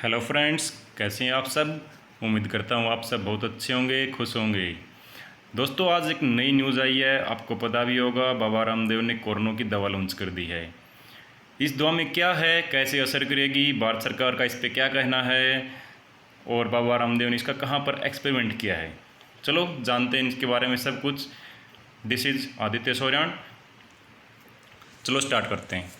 Hello friends, कैसे हैं आप सब। उम्मीद करता हूँ आप सब बहुत अच्छे होंगे, खुश होंगे। दोस्तों, आज एक नई न्यूज़ आई है। आपको पता भी होगा, बाबा रामदेव ने कोरोना की दवा लॉन्च कर दी है। इस दवा में क्या है, कैसे असर करेगी, भारत सरकार का इस पर क्या कहना है और बाबा रामदेव ने इसका कहाँ पर एक्सपेरिमेंट किया है, चलो जानते हैं इसके बारे में सब कुछ। This is Aditya Sauryan. चलो स्टार्ट करते हैं।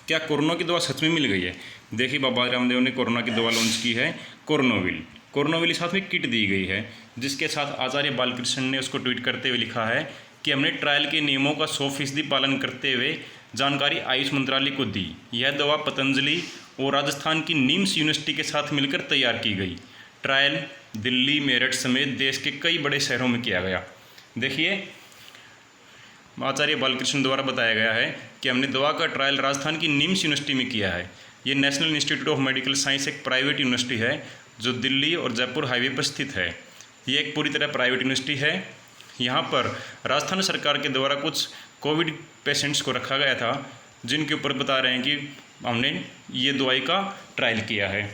क्या कोरोना की दवा सच में मिल गई है? देखिए, बाबा रामदेव ने कोरोना की दवा लॉन्च की है, कोरोनाविल साथ में किट दी गई है, जिसके साथ आचार्य बालकृष्ण ने उसको ट्वीट करते हुए लिखा है कि हमने ट्रायल के नियमों का 100% पालन करते हुए जानकारी आयुष मंत्रालय को दी। यह दवा पतंजलि और राजस्थान की निम्स यूनिवर्सिटी के साथ मिलकर तैयार की गई। ट्रायल दिल्ली, मेरठ समेत देश के कई बड़े शहरों में किया गया। देखिए, आचार्य बालकृष्ण द्वारा बताया गया है कि हमने दवा का ट्रायल राजस्थान की निम्स यूनिवर्सिटी में किया है। ये national institute of medical science एक प्राइवेट यूनिवर्सिटी है जो दिल्ली और जयपुर हाईवे पर स्थित है। ये एक पूरी तरह प्राइवेट यूनिवर्सिटी है। यहाँ पर राजस्थान सरकार के द्वारा कुछ कोविड पेशेंट्स को रखा गया था, जिनके ऊपर बता रहे हैं कि हमने ये दवाई का ट्रायल किया है।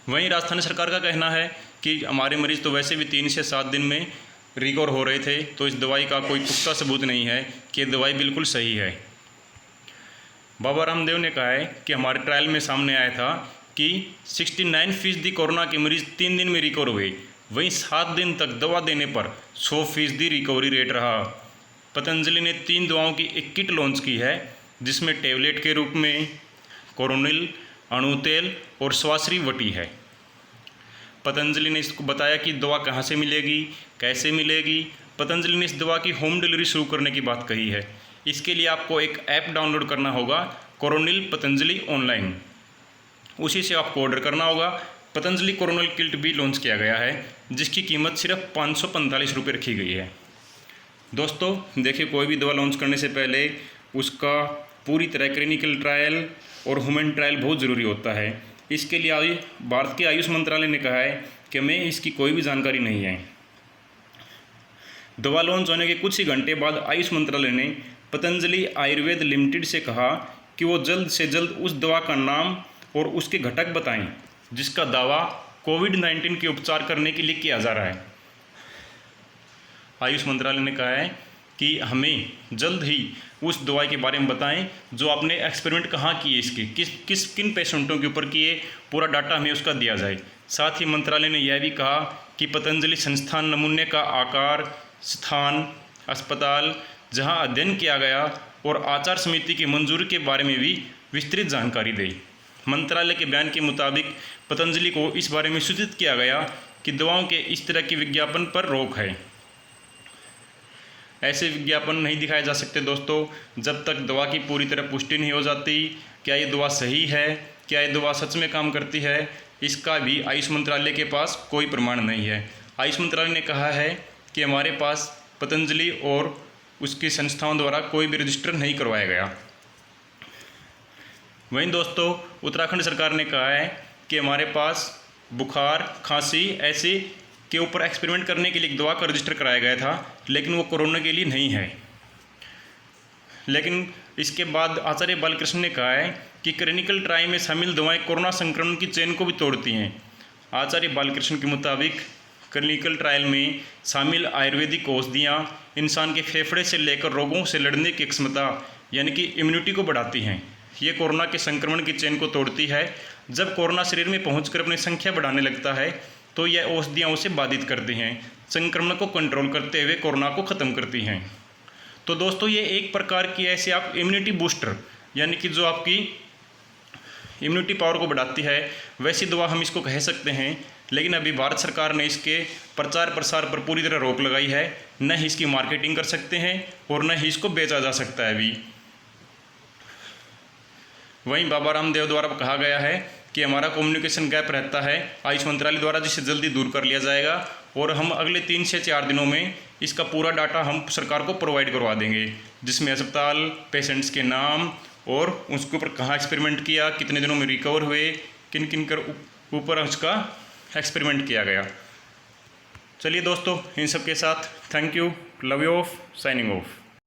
वहीं राजस्थान सरकार का कहना है कि हमारे मरीज़ तो वैसे भी 3 से 7 दिन में रिकवर हो रहे थे, तो इस दवाई का कोई पुख्ता सबूत नहीं है कि दवाई बिल्कुल सही है। बाबा रामदेव ने कहा है कि हमारे ट्रायल में सामने आया था कि 69% कोरोना के मरीज़ 3 दिन में रिकवर हुए। वहीं 7 दिन तक दवा देने पर 100% रिकवरी रेट रहा। पतंजलि ने 3 दवाओं की एक किट लॉन्च की है, जिसमें टेबलेट के रूप में कोरोनिल, अणु तेल और स्वाश्री वटी है। पतंजलि ने इसको बताया कि दवा कहाँ से मिलेगी, कैसे मिलेगी। पतंजलि ने इस दवा की होम डिलीवरी शुरू करने की बात कही है। इसके लिए आपको एक ऐप डाउनलोड करना होगा, कोरोनिल पतंजलि ऑनलाइन। उसी से आपको ऑर्डर करना होगा। पतंजलि कोरोनिल किट भी लॉन्च किया गया है, जिसकी कीमत सिर्फ 545 रुपये रखी गई है। दोस्तों देखिए, कोई भी दवा लॉन्च करने से पहले उसका पूरी तरह क्लिनिकल ट्रायल और ह्यूमन ट्रायल बहुत ज़रूरी होता है। इसके लिए भारत के आयुष मंत्रालय ने कहा है कि हमें इसकी कोई भी जानकारी नहीं है। दवा लॉन्च होने के कुछ ही घंटे बाद आयुष मंत्रालय ने पतंजलि आयुर्वेद लिमिटेड से कहा कि वो जल्द से जल्द उस दवा का नाम और उसके घटक बताएं, जिसका दावा कोविड-19 के उपचार करने के लिए किया जा रहा है। आयुष मंत्रालय ने कहा है कि हमें जल्द ही उस दवाई के बारे में बताएं जो आपने एक्सपेरिमेंट कहाँ किए, इसके किन पेशेंटों के ऊपर किए, पूरा डाटा हमें उसका दिया जाए। साथ ही मंत्रालय ने यह भी कहा कि पतंजलि संस्थान नमूने का आकार, स्थान, अस्पताल जहां अध्ययन किया गया और आचार समिति की मंजूरी के बारे में भी विस्तृत जानकारी दें। मंत्रालय के बयान के मुताबिक पतंजलि को इस बारे में सूचित किया गया कि दवाओं के इस तरह के विज्ञापन पर रोक है। ऐसे विज्ञापन नहीं दिखाए जा सकते दोस्तों, जब तक दवा की पूरी तरह पुष्टि नहीं हो जाती। क्या ये दवा सही है, क्या ये दवा सच में काम करती है, इसका भी आयुष मंत्रालय के पास कोई प्रमाण नहीं है। आयुष मंत्रालय ने कहा है कि हमारे पास पतंजलि और उसकी संस्थाओं द्वारा कोई भी रजिस्टर नहीं करवाया गया। वहीं दोस्तों, उत्तराखंड सरकार ने कहा है कि हमारे पास बुखार, खांसी ऐसे के ऊपर एक्सपेरिमेंट करने के लिए एक दवा का रजिस्टर कराया गया था, लेकिन वो कोरोना के लिए नहीं है। लेकिन इसके बाद आचार्य बालकृष्ण ने कहा है कि क्लिनिकल ट्रायल में शामिल दवाएं कोरोना संक्रमण की चेन को भी तोड़ती हैं। आचार्य बालकृष्ण के मुताबिक क्लिनिकल ट्रायल में शामिल आयुर्वेदिक औषधियाँ इंसान के फेफड़े से लेकर रोगों से लड़ने की क्षमता यानी कि इम्यूनिटी को बढ़ाती हैं। ये कोरोना के संक्रमण की चेन को तोड़ती है। जब कोरोना शरीर में पहुंचकर अपनी संख्या बढ़ाने लगता है, तो यह औषधियाँ उसे बाधित करती हैं, संक्रमण को कंट्रोल करते हुए कोरोना को ख़त्म करती हैं। तो दोस्तों, ये एक प्रकार की ऐसे आप इम्यूनिटी बूस्टर यानी कि जो आपकी इम्यूनिटी पावर को बढ़ाती है, वैसी दवा हम इसको कह सकते हैं। लेकिन अभी भारत सरकार ने इसके प्रचार प्रसार पर पूरी तरह रोक लगाई है। न ही इसकी मार्केटिंग कर सकते हैं और न ही इसको बेचा जा सकता है अभी। वहीं बाबा रामदेव द्वारा कहा गया है कि हमारा कम्युनिकेशन गैप रहता है आयुष मंत्रालय द्वारा, जिसे जल्दी दूर कर लिया जाएगा और हम अगले 3 से 4 दिनों में इसका पूरा डाटा हम सरकार को प्रोवाइड करवा देंगे, जिसमें अस्पताल, पेशेंट्स के नाम और उसके ऊपर कहाँ एक्सपेरिमेंट किया, कितने दिनों में रिकवर हुए, किन किन कर ऊपर उसका एक्सपेरिमेंट किया गया। चलिए दोस्तों, इन सब के साथ thank you, love you of, signing off.